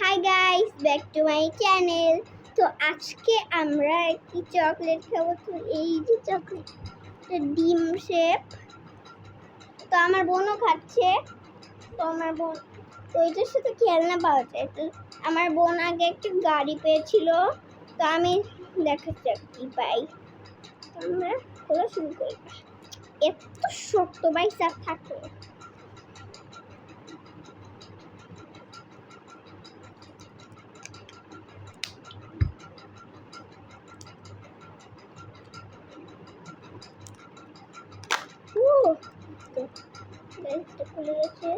Hi guys, back to my channel. তো আজকে আমরা একটি চকলেট খাবো। তো এই যে চকলেট, ডিম শেপ। তো আমার বোনও খাচ্ছে। তো আমার বোন, তো এটার সাথে খেলনা পাওয়া যায়। তো আমার বোন আগে একটি গাড়ি পেয়েছিল। তো আমি দেখাচ্ছি কি পাই। তো আমরা খোলা শুরু করি। এত শক্ত বাইসা থাকে। খুলে গেছে,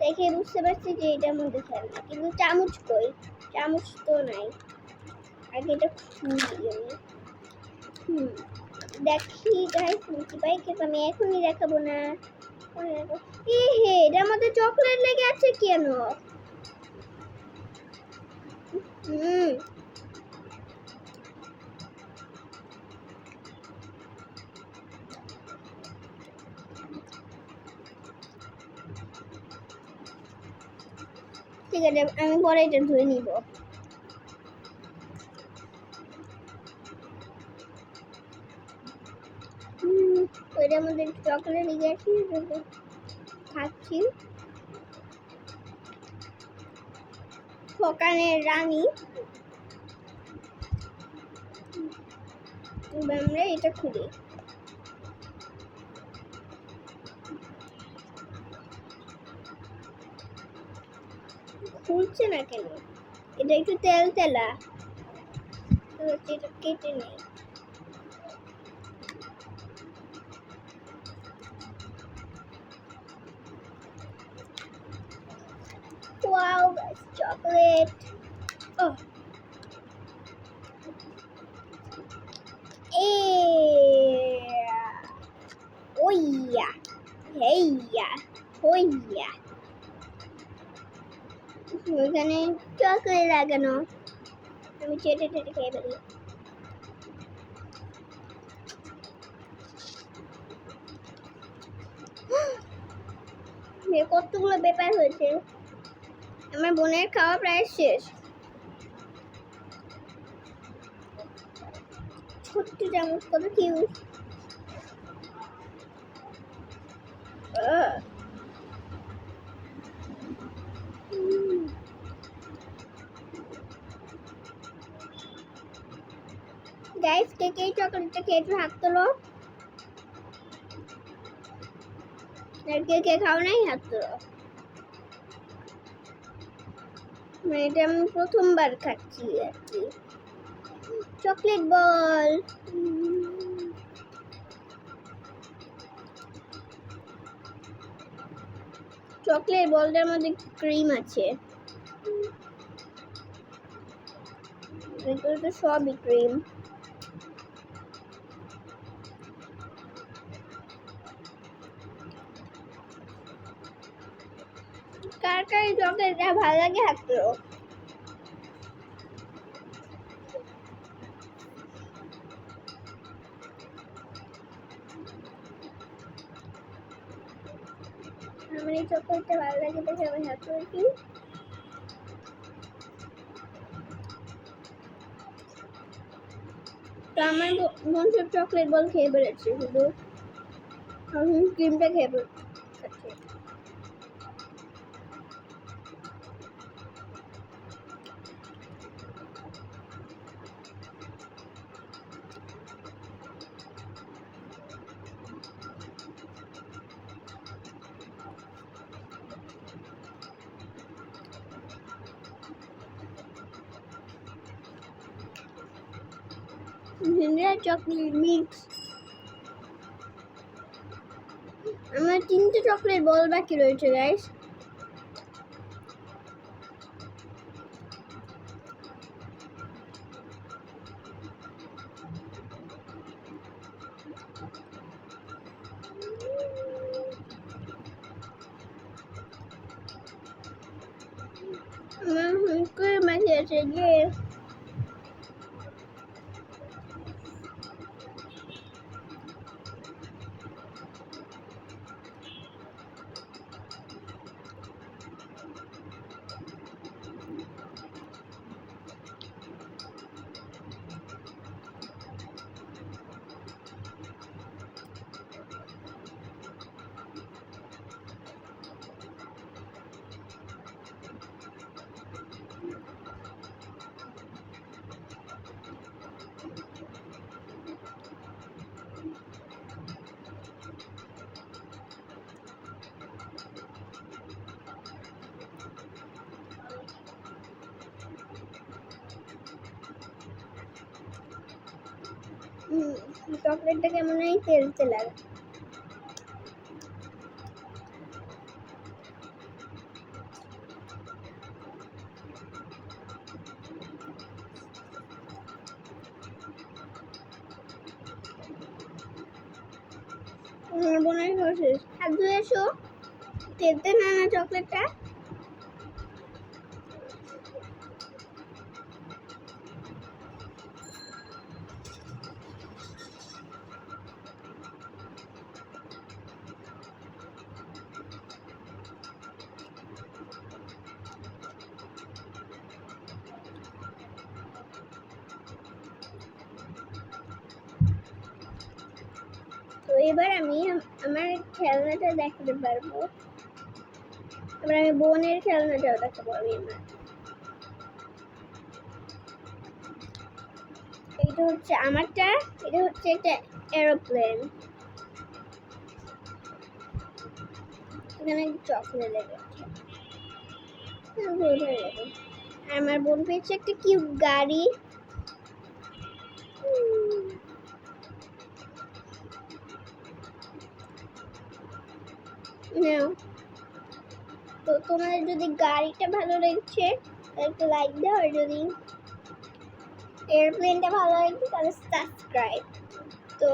দেখে বুঝতে পারছি যে এটার মধ্যে খেলনা, কিন্তু চামচ কই? চামচ তো নাই। আগে এটা খুলি আমি। দেখি গাইস কি পাই, কিন্তু আমি এখনই দেখাবো না। হে, এটার মধ্যে চকলেট লেগে আছে কেন? ঠিক আছে, আমি পরে এটা ধুয়ে নিব। ওইটার মধ্যে চকলেট লেগে আছে, খাচ্ছি। ফকানের রানী। আমরা এটা খুলি। খুলছে না কেন? এটা একটু তেল তেলা, এটা কেটে নেই। Wow, guys, chocolate. Oh. Oh yeah. Hey yeah. Oh yeah. ওখানে চকলেট লাগানো। আমি চেটে চেটে খেয়ে ফেলি। কতগুলো ব্যাপার হয়েছে। আমার বোনের খাওয়া প্রায় শেষ। ছোট্ট চামচ, কত কিউট। গাইস, কে কে চকলেটটা খেয়ে একটু হাত তোলো। আর কে কে খাও নাই হাত তোলো। এটা আমি প্রথমবার খাচ্ছি আর কি। চকলেট বল। চকলেট বলটার মধ্যে ক্রিম আছে। এগুলো তো সবই ক্রিম। কার কার চকলেটটা ভালো লাগে হাত তোলো। আমার এই চকলেটটা ভালো লাগে দেখে আমি হাত তুলছি। তো আমার বোন সব চকলেট বল খেয়ে বেড়েছে, শুধু ক্রিমটা খেয়ে বেড়েছে। Vanilla chocolate mix. আমার 3টে চকলেট বল বাকি রয়েছে গাইস। আমার হুঁকোর মাঝে আছে যে চকলেটটা কেমন হয় তেল তেল লাগে। বোনের শেষ হাত ধুয়ে এসো। তেলতে না না চকলেটটা। তো এবার আমি আমার খেলনাটা দেখাতে পারবো। এবার আমি বোনের খেলনাটাও দেখাবো। আমি আমার এটা হচ্ছে আমারটা, এটা হচ্ছে একটা এরোপ্লেন। এখানে চকলেট লেগেছে। আমার বোন পেয়েছে একটা কিউট গাড়ি। তো তোমাদের যদি গাড়িটা ভালো লেগেছে একটা লাইক দাও, আর যদি এয়ারপ্লেনটা ভালো লাগে তাহলে সাবস্ক্রাইব। তো